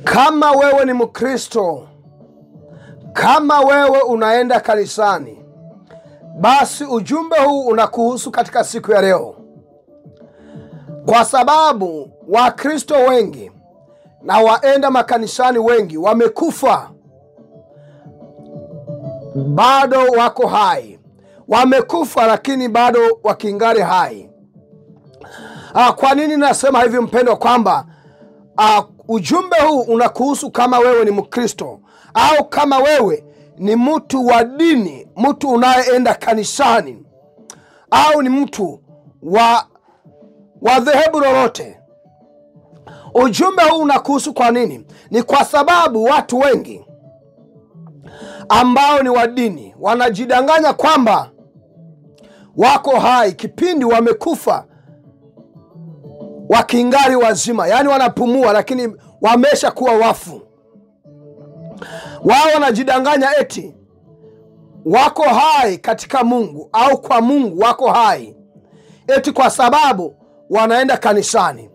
Kama wewe ni Mkristo, kama wewe unaenda kanisani, basi ujumbe huu unakuhusu katika siku ya leo, kwa sababu Wakristo wengi na waenda makanisani wengi wamekufa, bado wako hai. Wamekufa lakini bado wakingali hai. Kwa nini nasema hivi mpendwa, kwamba ujumbe huu unakuhusu kama wewe ni Mkristo au kama wewe ni mtu wa dini, mtu unayeenda kanisani, au ni mtu wa dhehebu lolote. Ujumbe huu unakuhusu kwa nini? Ni kwa sababu watu wengi ambao ni wa dini wanajidanganya kwamba wako hai kipindi wamekufa wakingali wazima, yani wanapumua lakini wamesha kuwa wafu. Wao wanajidanganya eti wako hai katika Mungu au kwa Mungu wako hai, eti kwa sababu wanaenda kanisani,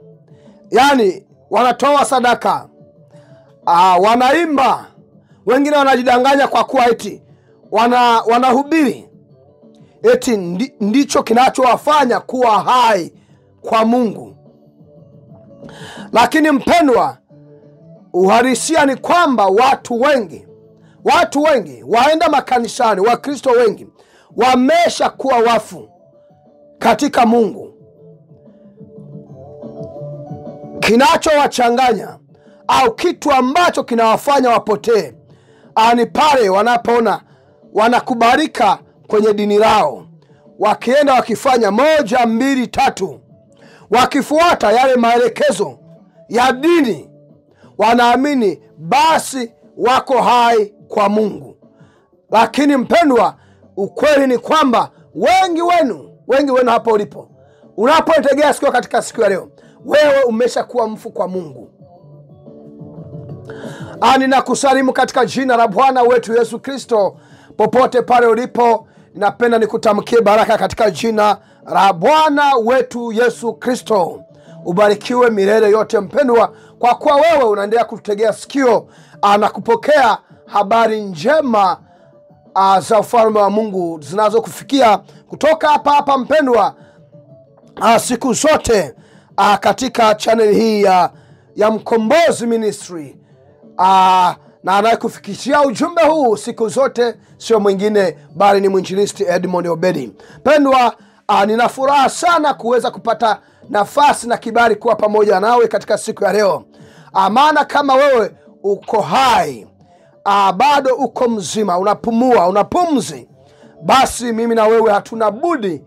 yani wanatoa sadaka, wanaimba. Wengine wanajidanganya kwa kuwa eti wanahubiri, eti ndicho kinachowafanya kuwa hai kwa Mungu. Lakini mpendwa, uhalisia ni kwamba watu wengi waenda makanisani, Wakristo wengi wamesha kuwa wafu katika Mungu. Kinachowachanganya au kitu ambacho kinawafanya wapotee ni pale wanapoona wanakubalika kwenye dini lao, wakienda wakifanya 1, 2, 3, wakifuata yale maelekezo ya dini, wanaamini basi wako hai kwa Mungu. Lakini mpendwa, ukweli ni kwamba wengi wenu hapo ulipo, unapoitegea sikio katika siku ya leo, wewe umesha kuwa mfu kwa Mungu. Ninakusalimu katika jina la Bwana wetu Yesu Kristo. Popote pale ulipo, ninapenda nikutamkie baraka katika jina la Bwana wetu Yesu Kristo. Ubarikiwe milele yote mpendwa, kwa kuwa wewe unaendelea kutegea sikio na kupokea habari njema za ufalme wa Mungu zinazokufikia kutoka hapa mpendwa, siku zote katika channel hii ya Mkombozi Ministry. Na anayekufikishia ujumbe huu siku zote sio mwingine bali ni mwinjilisti Edmond Obedi. Pendwa, nina furaha sana kuweza kupata nafasi na kibali kuwa pamoja nawe katika siku ya leo. Maana kama wewe uko hai, bado uko mzima, unapumua, unapumzi, basi mimi na wewe hatuna budi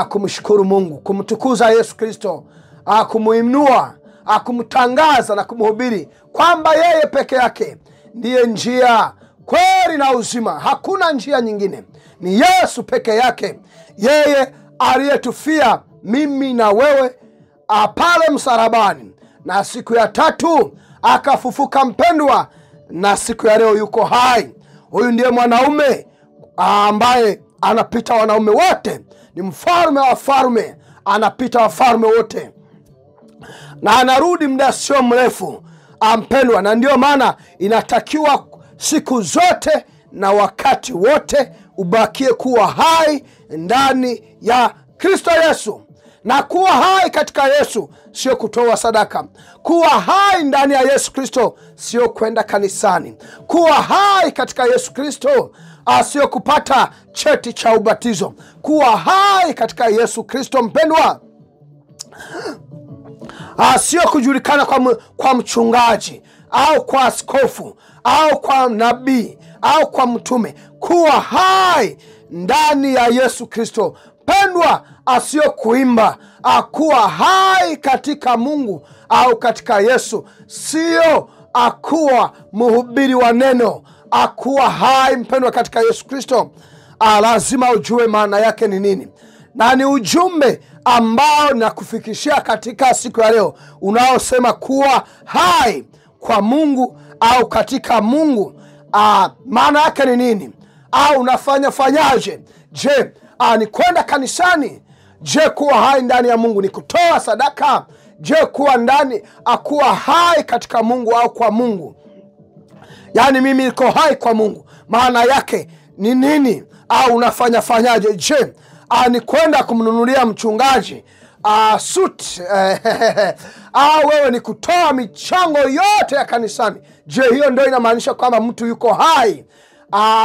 kumshukuru Mungu, kumtukuza Yesu Kristo, kumuinua, kumtangaza na kumhubiri kwamba yeye peke yake ndiye njia, kweli na uzima. Hakuna njia nyingine, ni Yesu peke yake, yeye aliyetufia mimi na wewe pale msalabani, na siku ya 3 akafufuka mpendwa, na siku ya leo yuko hai. Huyu ndiye mwanaume ambaye anapita wanaume wote, ni mfalme wa wafalme, anapita wafalme wote, na anarudi muda sio mrefu mpendwa. Na ndio maana inatakiwa siku zote na wakati wote ubakie kuwa hai ndani ya Kristo Yesu. Na kuwa hai katika Yesu sio kutoa sadaka. Kuwa hai ndani ya Yesu Kristo sio kwenda kanisani. Kuwa hai katika Yesu Kristo sio kupata cheti cha ubatizo. Kuwa hai katika Yesu Kristo mpendwa, sio kujulikana kwa mchungaji au kwa askofu au kwa nabii au kwa mtume. Kuwa hai ndani ya Yesu Kristo pendwa, sio kuimba. Kuwa hai katika Mungu au katika Yesu sio kuwa mhubiri wa neno. Kuwa hai mpendwa katika Yesu Kristo, lazima ujue maana yake ni nini, na ni ujumbe ambao nakufikishia katika siku ya leo unaosema kuwa hai kwa Mungu au katika Mungu. Maana yake ni nini? Au fanyaje? Je, ni kwenda kanisani? Je, kuwa hai ndani ya Mungu ni kutoa sadaka? Je, kuwa ndani, akuwa hai katika Mungu au kwa Mungu? Yani mimi niko hai kwa Mungu, maana yake ni nini? Au unafanya fanyaje? Je, ni kwenda kumnunulia mchungaji suit au wewe ni kutoa michango yote ya kanisani? Je, hiyo ndio inamaanisha kwamba mtu yuko hai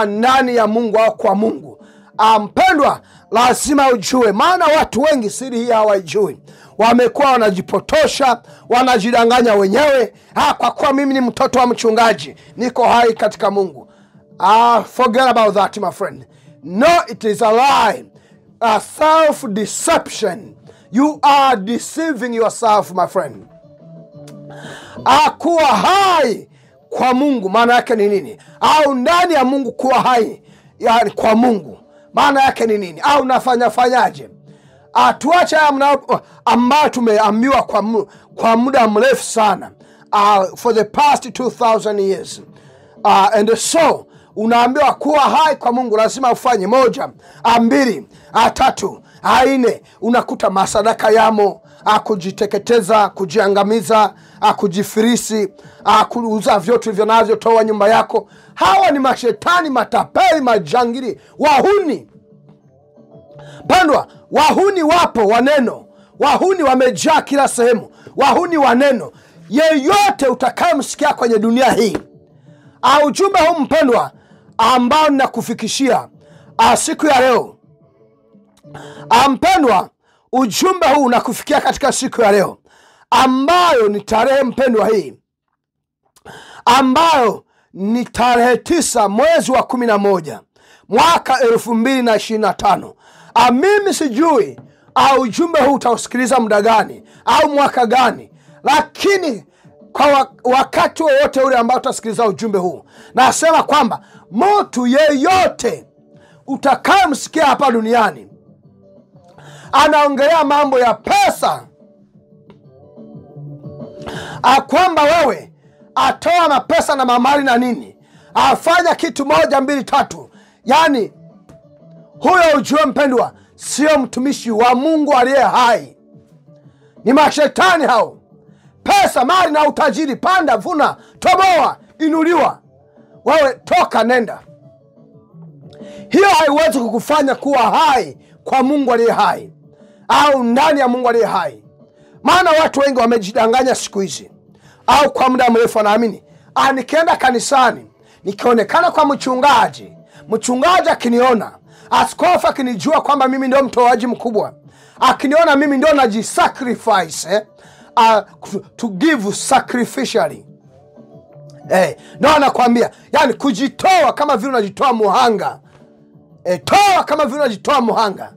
ndani ya Mungu au kwa Mungu? Mpendwa, lazima ujue, maana watu wengi siri hii hawajui. Wamekuwa wanajipotosha, wanajidanganya wenyewe. Kwa kuwa mimi ni mtoto wa mchungaji, niko hai katika Mungu. Forget about that, my friend. No, it is a lie. Self-deception. You are deceiving yourself, my friend. Kuwa hai kwa Mungu maana yake ni nini? Au ndani ya Mungu kuwa hai, yani kwa Mungu, maana yake ni nini? Au fanyaje? Tuache ambayo tumeambiwa kwa muda mrefu sana, for the past 2000 years. And so unaambiwa kuwa hai kwa Mungu lazima ufanye 1, 2, 3, 4. Unakuta masadaka yamo, kujiteketeza, kujiangamiza, kujifirisi, kuuza vyote vinavyo toa nyumba yako. Hawa ni mashetani, matapeli, majangili, wahuni. Pendwa, wahuni wapo waneno. Wahuni wamejaa kila sehemu. Wahuni waneno. Yeyote utakayemsikia kwenye dunia hii, ujumbe huu mpendwa ambao ninakufikishia siku ya leo, mpendwa, ujumbe huu unakufikia katika siku ya leo ambayo ni tarehe mpendwa hii, ambayo ni tarehe 9 mwezi wa 11 mwaka 2025. Mimi sijui ujumbe huu utausikiliza muda gani au mwaka gani, lakini kwa wakati wowote ule ambao utasikiliza ujumbe huu, nasema kwamba mtu yeyote utakayemsikia hapa duniani anaongelea mambo ya pesa, kwamba wewe atoa mapesa na mamali na nini, afanya kitu 1, 2, 3, yani huyo ujue mpendwa, sio mtumishi wa Mungu aliye hai. Ni mashetani hao. Pesa, mali na utajiri, panda, vuna, toboa, inuliwa. Wewe toka, nenda. Hiyo haiwezi kukufanya kuwa hai kwa Mungu aliye hai, au ndani ya Mungu aliye hai. Maana watu wengi wamejidanganya siku hizi, au kwa muda mrefu wanaamini, nikienda kanisani, nikionekana kwa mchungaji akiniona, askofu akinijua kwamba mimi ndio mtoaji mkubwa, akiniona mimi ndio najisacrifice, to give sacrificially. Ndio anakuambia, yani kujitoa kama vile unajitoa muhanga. Toa kama vile unajitoa muhanga.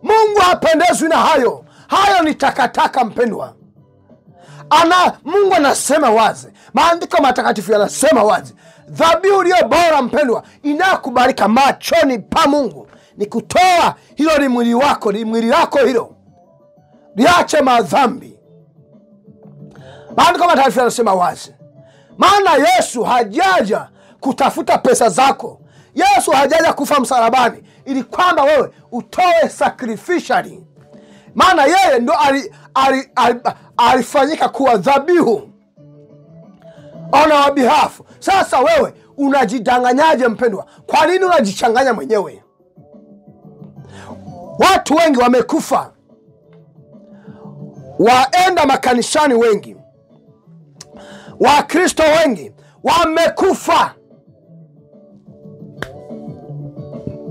Mungu hapendezwi na hayo. Hayo ni takataka mpendwa. Mungu anasema wazi, maandiko matakatifu yanasema wazi, dhabihu iliyo bora mpendwa, inakubalika machoni pa Mungu ni kutoa. Hilo ni mwili wako, ni mwili lako hilo. Liache madhambi. Maandiko matakatifu yanasema wazi. Maana Yesu hajaja kutafuta pesa zako. Yesu hajaja kufa msalabani ili kwamba wewe utoe sacrificially. Maana yeye ndo alifanyika kuwa dhabihu on our behalf. Sasa wewe unajidanganyaje mpendwa? Kwa nini unajichanganya mwenyewe? Watu wengi wamekufa. Waenda makanisani wengi, Wakristo wengi wamekufa.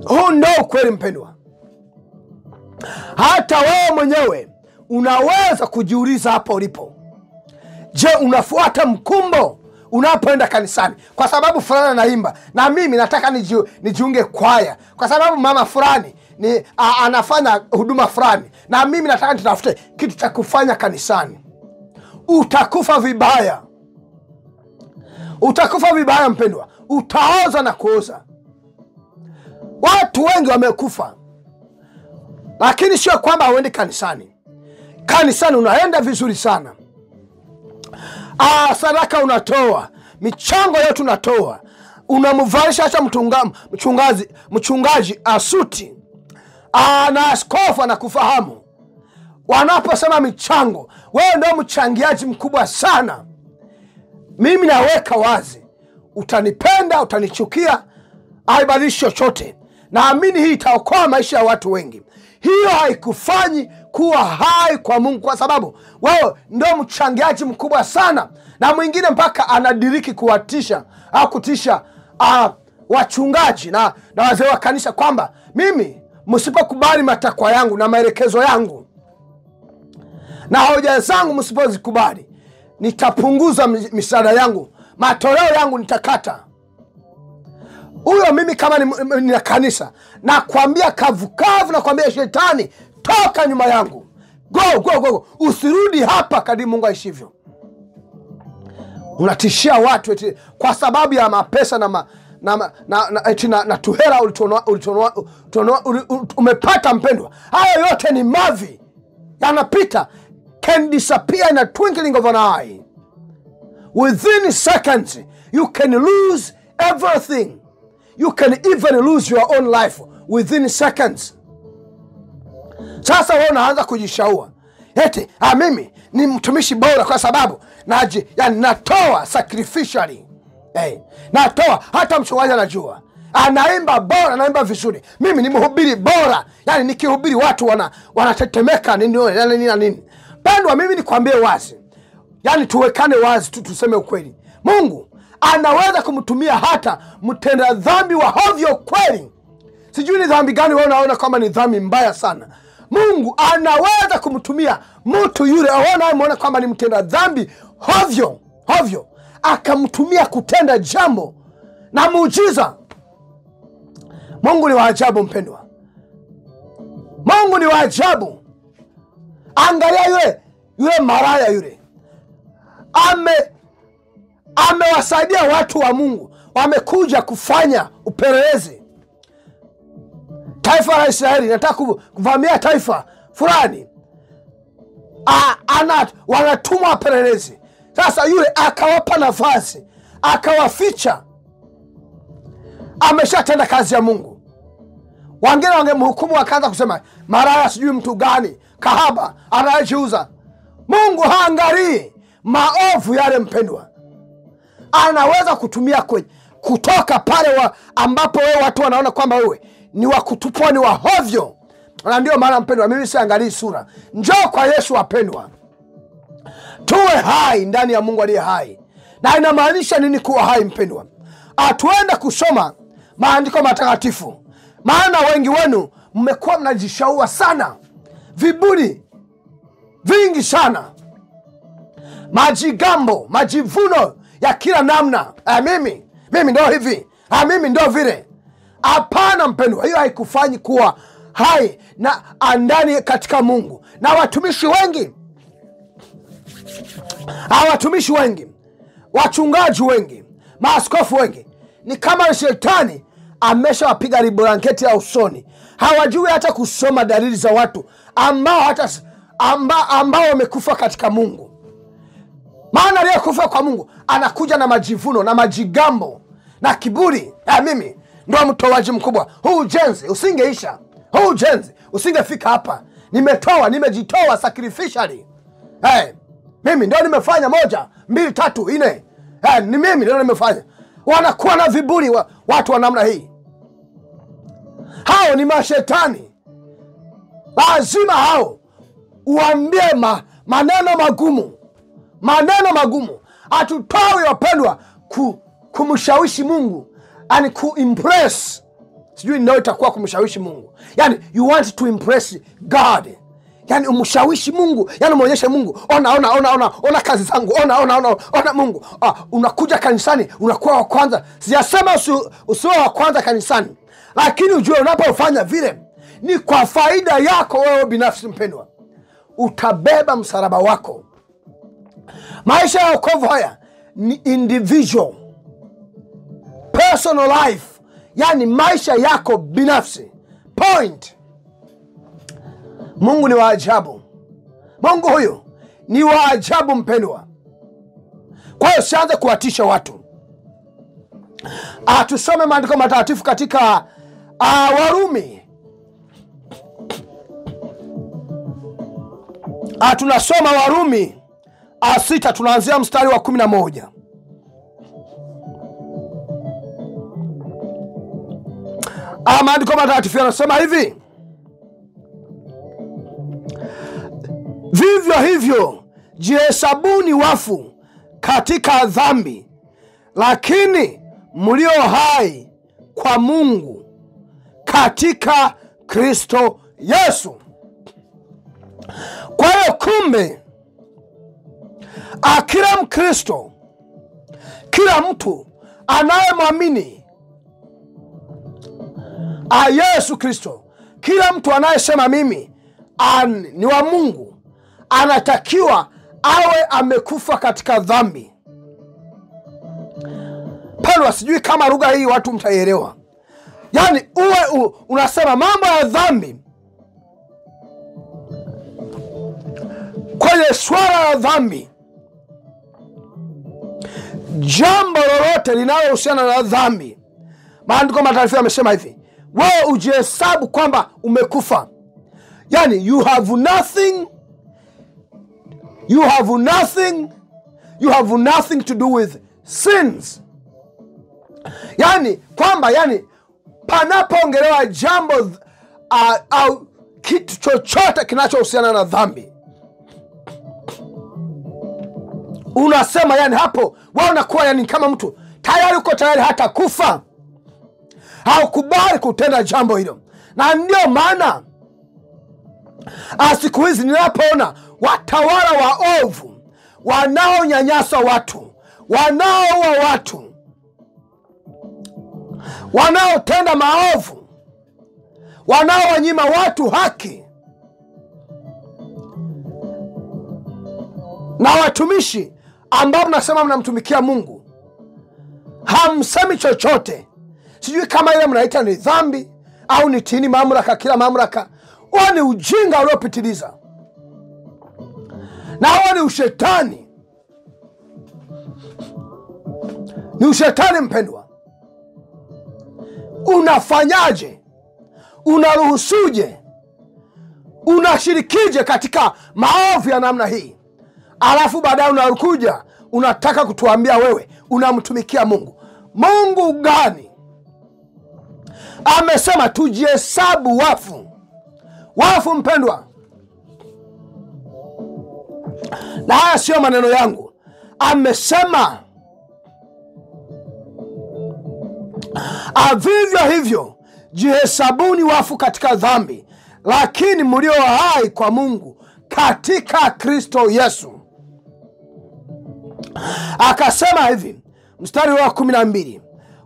Huu ndio ukweli mpendwa. Hata wewe mwenyewe unaweza kujiuliza hapo ulipo. Je, unafuata mkumbo unapoenda kanisani? Kwa sababu fulani naimba, na mimi nataka nijiunge kwaya. Kwa sababu mama fulani anafanya huduma fulani, na mimi nataka nitafute kitu cha kufanya kanisani. Utakufa vibaya. Utakufa vibaya mpendwa. Utaoza na kuoza. Watu wengi wamekufa. Lakini sio kwamba uende kanisani. Kanisani unaenda vizuri sana. Sadaka unatoa, michango yote unatoa. Unamvalisha hata mchungaji asuti. Na askofu anakufahamu. wanaposema michango, wewe ndio mchangiaji mkubwa sana. Mimi naweka wazi, utanipenda, utanichukia, haibadilishi chochote. Naamini hii itaokoa maisha ya watu wengi. Hiyo haikufanyi kuwa hai kwa Mungu, kwa sababu wewe ndio mchangiaji mkubwa sana. Na mwingine mpaka anadiriki kuwatisha au kutisha wachungaji na wazee wa kanisa kwamba mimi msipokubali matakwa yangu na maelekezo yangu na hoja zangu, msipozikubali, nitapunguza misaada yangu, matoleo yangu nitakata. Huyo mimi kama ni kanisa, na kuambia kavukavu, na kuambia shetani, toka nyuma yangu, go, usirudi hapa kadri Mungu aishivyo. Unatishia watu eti kwa sababu ya mapesa na tuhera umepata mpendwa. Hayo yote ni mavi, yanapita, can disappear in a twinkling of an eye. Within seconds you can lose everything. You can even lose your own life within seconds. Sasa wewe unaanza kujishaua eti mimi ni mtumishi bora kwa sababu natoa sacrificially. Natoa, hata mchungaji anajua, anaimba bora, anaimba vizuri, mimi ni mhubiri bora, nikihubiri watu wanatetemeka nini. Pendwa, mimi nikwambie wazi, tuwekane wazi tu, tuseme ukweli. Mungu anaweza kumtumia hata mtenda dhambi wa hovyo kweli. Sijui ni dhambi gani wewe unaona kama ni dhambi mbaya sana. Mungu anaweza kumtumia mtu yule unaona kwamba ni mtenda dhambi hovyo, akamtumia kutenda jambo na muujiza. Mungu ni wa ajabu mpendwa. Mungu ni wa ajabu. Angalia yule maraya yule. Amewasaidia watu wa Mungu, wamekuja kufanya upelelezi. Taifa la Israeli nataka kuvamia taifa fulani, wanatumwa wapelelezi. Sasa yule akawapa nafasi, akawaficha, ameshatenda kazi ya Mungu. Wengine wangemhukumu, wakaanza kusema maraya sijui mtu gani, kahaba, anajiuza. Mungu haangalii maovu yale mpendwa. Anaweza kutumia kutoka pale ambapo wewe watu wanaona kwamba wewe ni wa kutupwa, ni wa hovyo. Na ndio maana mpendwa, mimi siangalii sura. Njoo kwa Yesu wapendwa. Tuwe hai ndani ya Mungu aliye hai. Na inamaanisha nini kuwa hai mpendwa? Atuenda kusoma maandiko matakatifu. Maana wengi wenu mmekuwa mnajishaua sana, viburi vingi sana, majigambo, majivuno ya kila namna. Mimi ndio hivi, mimi ndio vile. Hapana mpendwa, hiyo haikufanyi kuwa hai na andani katika Mungu. Na watumishi wengi, wachungaji wengi, maaskofu wengi, ni kama shetani ameshawapiga blanketi ya usoni. Hawajui hata kusoma dalili za watu ambao wamekufa katika Mungu. Maana aliyekufa kwa Mungu anakuja na majivuno na majigambo na kiburi. Mimi ndio mtoaji mkubwa. Huu ujenzi usingeisha. Huu ujenzi usingefika hapa. Nimejitoa sacrificially. Mimi ndio nimefanya 1, 2, 3, 4. Ni mimi ndio nimefanya. Wanakuwa na viburi watu wa namna hii. Hao ni mashetani. Lazima hao uambie maneno magumu. Hatutoi wapendwa kumshawishi Mungu, kuimpress. Sijui ndio itakuwa kumshawishi Mungu. You want to impress God. Umshawishi Mungu, muonyeshe Mungu, ona kazi zangu, ona Mungu. Unakuja kanisani, unakuwa wa kwanza. Sijasema usiwe wa kwanza kanisani, lakini ujue unapofanya vile ni kwa faida yako wewe binafsi mpendwa. Utabeba msalaba wako. Maisha ya wokovu haya ni individual, personal life. Maisha yako binafsi. Point. Mungu ni wa ajabu. Mungu huyu ni wa ajabu mpendwa. Kwa hiyo sianze kuwatisha watu. Tusome maandiko matakatifu katika Warumi. Tunasoma Warumi 6, tunaanzia mstari wa 11. Maandiko matakatifu yanasema hivi: vivyo hivyo jihesabuni wafu katika dhambi, lakini mlio hai kwa Mungu katika Kristo Yesu. Kwa hiyo kumbe, kila Mkristo, kila mtu anayemwamini Yesu Kristo, kila mtu anayesema mimi ni wa Mungu, anatakiwa awe amekufa katika dhambi. Pale sijui kama lugha hii watu mtaielewa. Yaani uwe unasema mambo ya dhambi, kwenye swala la dhambi, jambo lolote linalohusiana na dhambi, maandiko matakatifu yamesema hivi: wewe ujihesabu kwamba umekufa. Yani you have nothing to do with sins. Yani kwamba panapoongelewa jambo au kitu chochote kinachohusiana na dhambi, unasema hapo wewe unakuwa kama mtu tayari uko tayari hata kufa. Haukubali kutenda jambo hilo. Na ndio maana siku hizi ninapoona watawala waovu wanaonyanyasa watu, wanaoua watu, wanaotenda maovu, wanaowanyima watu haki, na watumishi ambao mnasema mnamtumikia Mungu, hamsemi chochote. Sijui kama ile mnaita ni dhambi au ni tini mamlaka, kila mamlaka. Huo ni ujinga uliopitiliza, na huo ni ushetani. Ni ushetani mpendwa. Unafanyaje? Unaruhusuje? Unashirikije katika maovu ya namna hii? Alafu baadaye unakuja unataka kutuambia wewe unamtumikia Mungu. Mungu gani? Amesema tujihesabu wafu. Wafu mpendwa. Na haya sio maneno yangu. Amesema vivyo hivyo jihesabuni wafu katika dhambi, lakini mlio hai kwa Mungu katika Kristo Yesu. Akasema hivi mstari wa 12: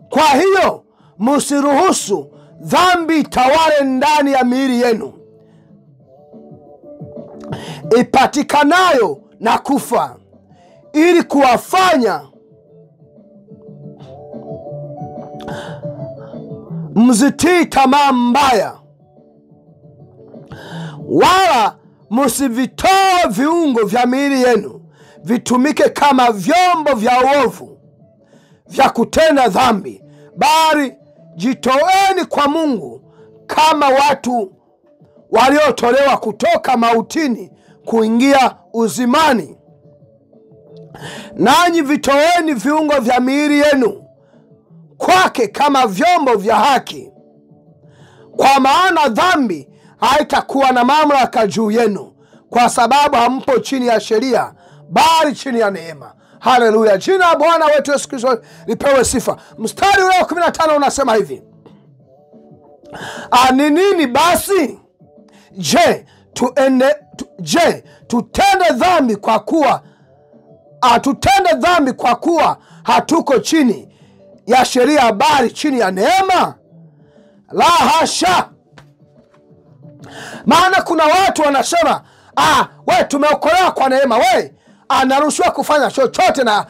kwa hiyo msiruhusu dhambi tawale ndani ya miili yenu, ipatikanayo na kufa, ili kuwafanya mzitii tamaa mbaya. Wala msivitoe viungo vya miili yenu vitumike kama vyombo vya uovu vya kutenda dhambi, bali jitoeni kwa Mungu kama watu waliotolewa kutoka mautini kuingia uzimani. Nanyi vitoeni viungo vya miili yenu kwake kama vyombo vya haki, kwa maana dhambi haitakuwa na mamlaka juu yenu, kwa sababu hampo chini ya sheria, bali chini ya neema. Haleluya! Jina la Bwana wetu Yesu Kristo lipewe sifa. Mstari wa 15 unasema hivi: ni nini basi? Tutende dhambi kwa kuwa hatuko chini ya sheria, bali chini ya neema? La hasha! Maana kuna watu wanasema we tumeokolewa kwa neema, we anaruhusiwa kufanya chochote na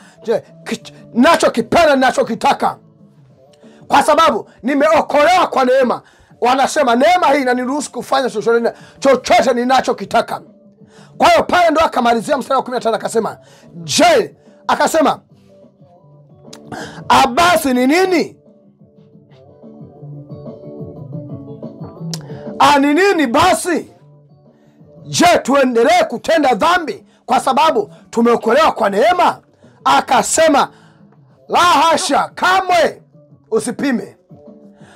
nachokipenda, nachokitaka, kwa sababu nimeokolewa kwa neema. Wanasema neema hii inaniruhusu kufanya chochote ninachokitaka. Kwa hiyo pale ndo akamalizia mstari wa 15 akasema, akasema basi ni nini? Ni nini basi? Je, tuendelee kutenda dhambi kwa sababu tumeokolewa kwa neema? Akasema la hasha, kamwe usipime.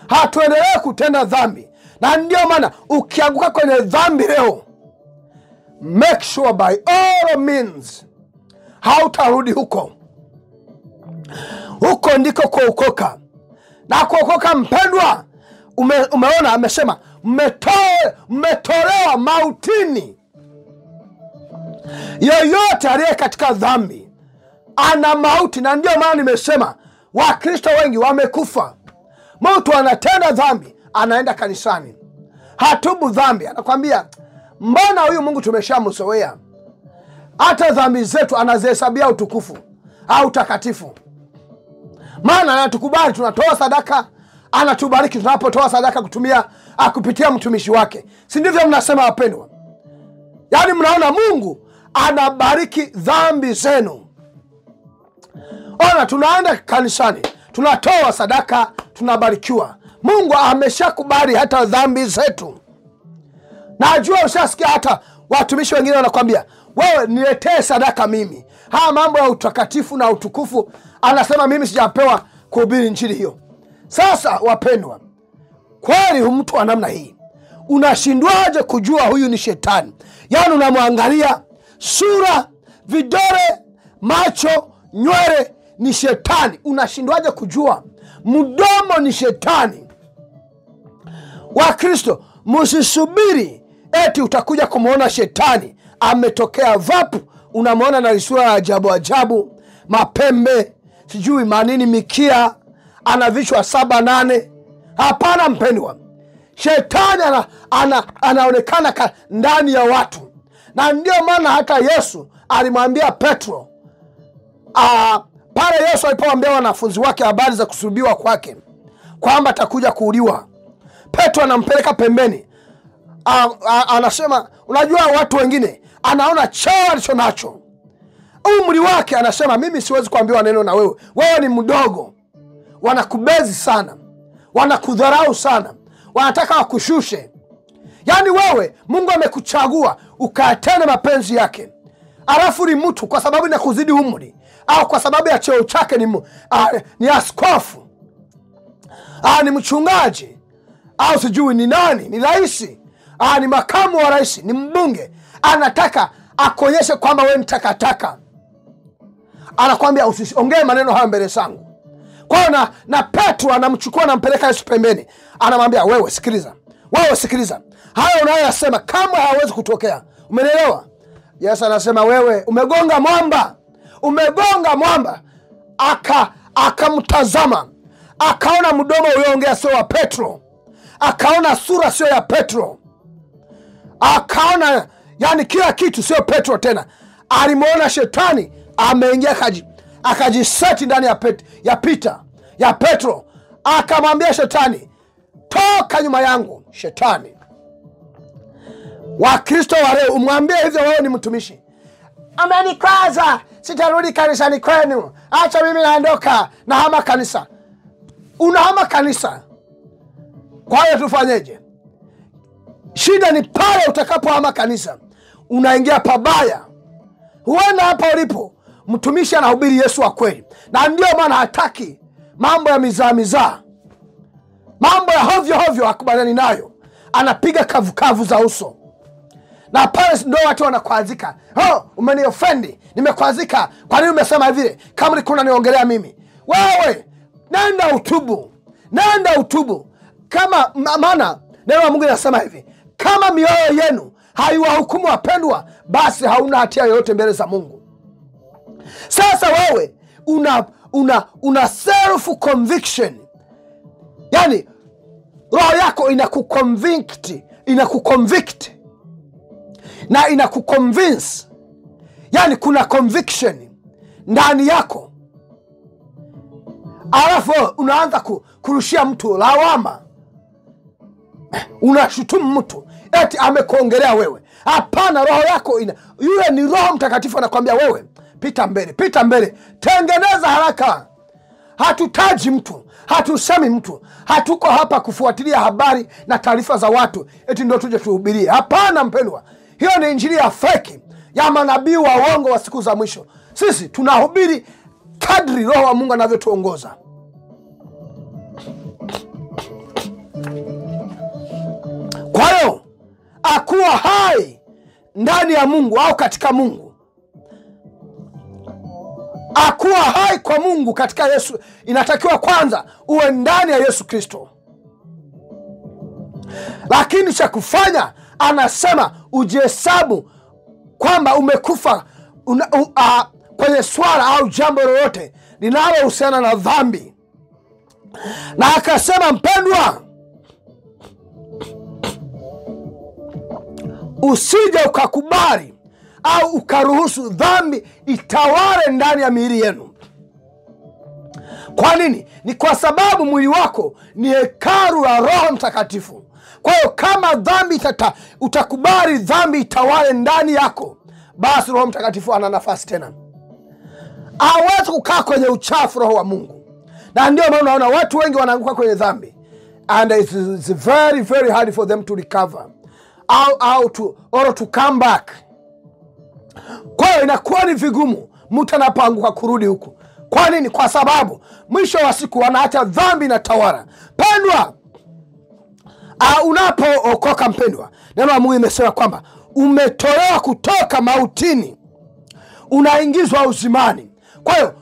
Hatuendelee kutenda dhambi. Na ndio maana ukianguka kwenye dhambi leo, make sure by all means hautarudi huko. Huko ndiko kuokoka. Na kuokoka, mpendwa, umeona amesema mmetolewa mautini. Yoyote aliye katika dhambi ana mauti. Na ndio maana nimesema Wakristo wengi wamekufa. Mtu anatenda dhambi, anaenda kanisani, hatubu dhambi, anakwambia mbona huyu Mungu tumeshamzoea, hata dhambi zetu anazihesabia utukufu au takatifu. Maana anatukubali, tunatoa sadaka, anatubariki tunapotoa sadaka kupitia mtumishi wake. Si ndivyo mnasema wapendwa? Yaani mnaona Mungu anabariki dhambi zenu. Ona, tunaenda kanisani, tunatoa sadaka, tunabarikiwa. Mungu ameshakubali hata dhambi zetu. Najua ushasikia hata watumishi wengine wanakwambia, wewe niletee sadaka mimi. Haya mambo ya utakatifu na utukufu, anasema mimi sijapewa kuhubiri injili hiyo. Sasa wapendwa, kweli mtu wa namna hii unashindwaje kujua huyu ni shetani? Yaani unamwangalia sura, vidole, macho, nywele ni shetani. Unashindwaje kujua? Mdomo ni shetani. Wakristo, msisubiri eti utakuja kumuona shetani ametokea vapu, unamwona na sura ya ajabu ajabu, mapembe, sijui manini, mikia, ana vichwa 7-8. Hapana mpendwa, shetani anaonekana ndani ya watu. Na ndio maana hata Yesu alimwambia Petro, pale Yesu alipoambia wanafunzi wake habari za kusulubiwa kwake, kwamba atakuja kuuliwa, Petro anampeleka pembeni. Anasema, unajua watu wengine anaona cheo alicho nacho, umri wake, anasema mimi siwezi kuambiwa neno na wewe, wewe ni mdogo. Wanakubezi sana, wanakudharau sana, wanataka wakushushe. Yaani wewe Mungu amekuchagua ukatende mapenzi yake, alafu ni mtu kwa sababu inakuzidi umri, au kwa sababu ya cheo chake ni askofu, ni mchungaji, au sijui ni nani, ni rais, ni makamu wa rais, ni mbunge, anataka akuonyeshe kwamba wewe ni takataka. Anakwambia usiongee maneno haya mbele zangu. Kwa hiyo na Petro anamchukua, anampeleka Yesu pembeni, anamwambia wewe sikiliza, haya unayoyasema kama hawezi kutokea. Umeelewa? Yesu anasema wewe umegonga mwamba. Akamtazama, akaona mdomo ulioongea sio wa Petro, akaona sura sio ya Petro, akaona yani kila kitu sio Petro tena. Alimuona shetani ameingia, akajiseti ndani ya Petro. Akamwambia shetani, toka nyuma yangu shetani. Wakristo wa leo umwambie hivyo, wewe ni mtumishi, amenikwaza, sitarudi kanisani kwenu, acha mimi naondoka, nahama kanisa. Unahama kanisa. Kwa hiyo tufanyeje? Shida ni pale utakapohama kanisa, unaingia pabaya. Huenda hapa ulipo mtumishi anahubiri Yesu wa kweli, na ndio maana hataki mambo ya mizaa, mambo ya hovyo akubaliani nayo, anapiga kavu za uso. Na pale ndio watu wanakwazika, umeniofendi, nimekwazika, kwa nini umesema vile, kama ni kuna niongelea mimi? Wewe nenda utubu. Kama maana neno la Mungu linasema hivi, kama mioyo yenu haiwahukumu wapendwa, basi hauna hatia yoyote mbele za Mungu. Sasa wewe una self conviction, yani roho yako inakuconvict na inakuconvince, yani kuna conviction ndani yako, alafu unaanza kurushia mtu lawama, unashutumu mtu eti amekuongelea wewe. Hapana, roho yako yule ni Roho Mtakatifu anakuambia wewe pita mbele, tengeneza haraka. Hatutaji mtu, hatusemi mtu, hatuko hapa kufuatilia habari na taarifa za watu eti ndio tuje tuhubirie. Hapana mpendwa, Hiyo ni injili ya feki ya manabii wa uongo wa siku za mwisho. Sisi tunahubiri kadri Roho wa Mungu anavyotuongoza. Kwa hiyo akuwa hai ndani ya Mungu au katika Mungu, akuwa hai kwa Mungu katika Yesu, inatakiwa kwanza uwe ndani ya Yesu Kristo. Lakini cha kufanya, anasema ujihesabu kwamba umekufa kwenye swala au jambo lolote linalohusiana na dhambi. Na akasema, mpendwa, usije ukakubali au ukaruhusu dhambi itawale ndani ya miili yenu. Kwa nini? Ni kwa sababu mwili wako ni hekalu la Roho Mtakatifu. Kwa hiyo kama dhambi utakubali dhambi itawale ndani yako, basi Roho Mtakatifu ana nafasi tena. Hawezi kukaa kwenye uchafu Roho wa Mungu. Na ndio maana unaona watu wengi wanaanguka kwenye dhambi, and it's very very hard for them to recover or to come back. Kwa hiyo inakuwa ni vigumu mtu anapoanguka kurudi huku. Kwa nini? Kwa sababu mwisho wa siku wanaacha dhambi na tawala. Pendwa, unapookoka mpendwa, neno la Mungu imesema kwamba umetolewa kutoka mautini unaingizwa uzimani. Kwa hiyo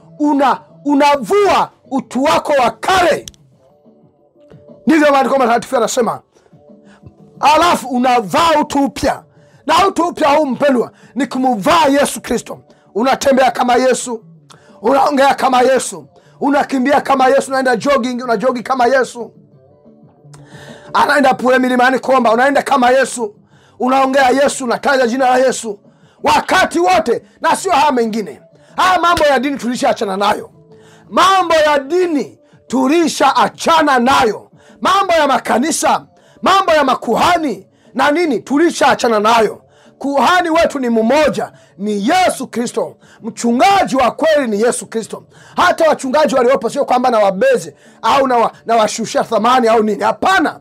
unavua utu wako wa kale. Ndivyo maandiko matakatifu yanasema. Alafu unavaa utu upya. Na utu upya huu mpendwa ni kumvaa Yesu Kristo. Unatembea kama Yesu, unaongea kama Yesu, unakimbia kama Yesu, unaenda jogging, unajogi kama Yesu. Anaenda pule milimani kuomba, unaenda kama Yesu, unaongea Yesu, unataja jina la Yesu wakati wote, na sio haya mengine. Haya mambo ya dini tulishaachana nayo. Mambo ya dini tulishaachana nayo. Mambo ya makanisa, mambo ya makuhani na nini tulishaachana nayo. Kuhani wetu ni mmoja, ni Yesu Kristo. Mchungaji wa kweli ni Yesu Kristo. Hata wachungaji waliopo sio kwamba na wabeze au na washushia thamani au nini. Hapana.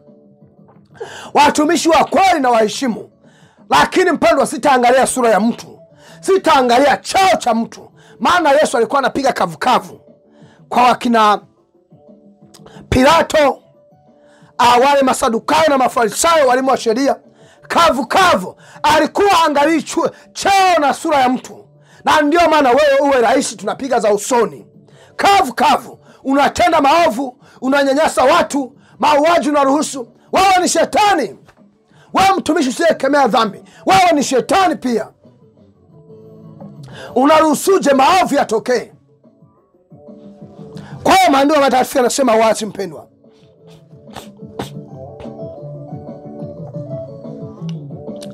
Watumishi wa kweli na waheshimu. Lakini mpendwa, sitaangalia sura ya mtu, sitaangalia chao cha mtu. Maana Yesu alikuwa anapiga kavukavu kwa wakina Pilato, wale Masadukayo na Mafarisayo, walimu wa sheria. Kavukavu alikuwa angalii cheo na sura ya mtu. Na ndio maana wewe uwe rais tunapiga za usoni. Kavukavu unatenda maovu, unanyanyasa watu, mauaji unaruhusu. Wewe ni shetani. Wewe mtumishi usiyekemea dhambi, wewe ni shetani pia. Unaruhusuje maovu yatokee? Kwa hiyo maandiko matakatifu yanasema wazi mpendwa,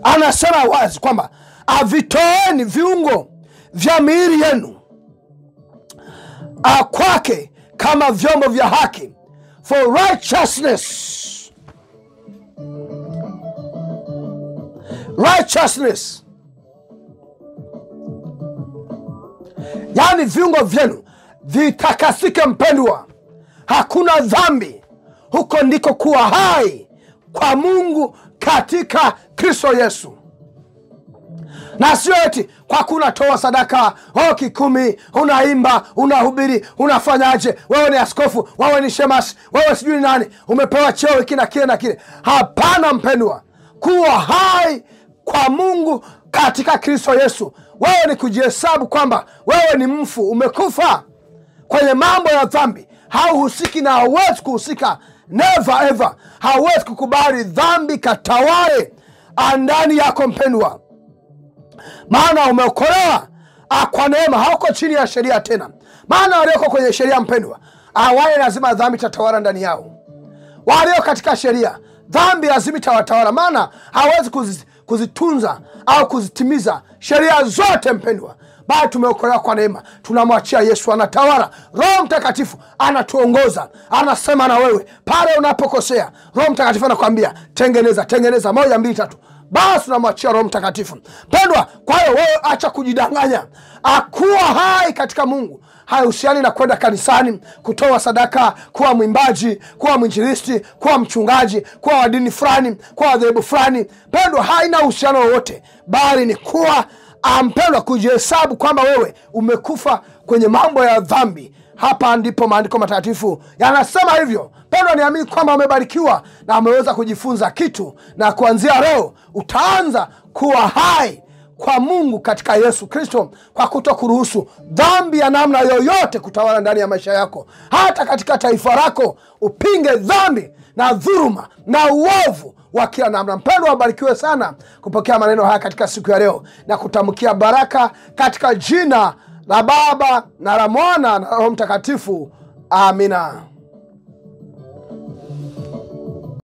anasema wazi kwamba avitoeni viungo vya miili yenu kwake kama vyombo vya haki, for righteousness. Righteousness, yani viungo vyenu vitakasike mpendwa. Hakuna dhambi. Huko ndiko kuwa hai kwa Mungu katika Kristo Yesu. Na sio eti kwa kuna toa sadaka, kikumi, unaimba, unahubiri, unafanyaje, wewe ni askofu, wewe ni shemasi, wewe sijui nani, umepewa cheo hiki na kile na kile. Hapana mpendwa. Kuwa hai kwa Mungu katika Kristo Yesu, wewe ni kujihesabu kwamba wewe ni mfu, umekufa kwenye mambo ya dhambi. Hauhusiki na hauwezi kuhusika, never ever. Hauwezi kukubali dhambi katawale ndani yako mpendwa. Maana umeokolewa kwa neema, hauko chini ya sheria tena. Maana walioko kwenye sheria mpendwa, wale lazima dhambi tatawala ndani yao. Walio katika sheria, dhambi lazima itawatawala. Maana hawezi kuzitunza au kuzitimiza sheria zote mpendwa. Bali tumeokolewa kwa neema, tunamwachia Yesu anatawala. Roho Mtakatifu anatuongoza, anasema na wewe pale unapokosea. Roho Mtakatifu anakuambia tengeneza, 1 2 3, basi tunamwachia Roho Mtakatifu. Pendwa, kwa hiyo wewe acha kujidanganya. Akuwa hai katika Mungu haihusiani na kwenda kanisani, kutoa sadaka, kuwa mwimbaji, kuwa mwinjilisti, kuwa mchungaji, kuwa wa dini fulani, kuwa wa dhehebu fulani. Pendwa, haina uhusiano wowote, bali ni kuwa mpendwa, kujihesabu kwamba wewe umekufa kwenye mambo ya dhambi. Hapa ndipo maandiko matakatifu yanasema hivyo. Pendwa, niamini kwamba umebarikiwa na umeweza kujifunza kitu, na kuanzia leo utaanza kuwa hai kwa Mungu katika Yesu Kristo, kwa kutokuruhusu dhambi ya namna yoyote kutawala ndani ya maisha yako. Hata katika taifa lako upinge dhambi na dhuluma na uovu wa kila namna. Mpendwa, wabarikiwe sana kupokea maneno haya katika siku ya leo, na kutamkia baraka katika jina la Baba na la Mwana na Roho Mtakatifu. Amina.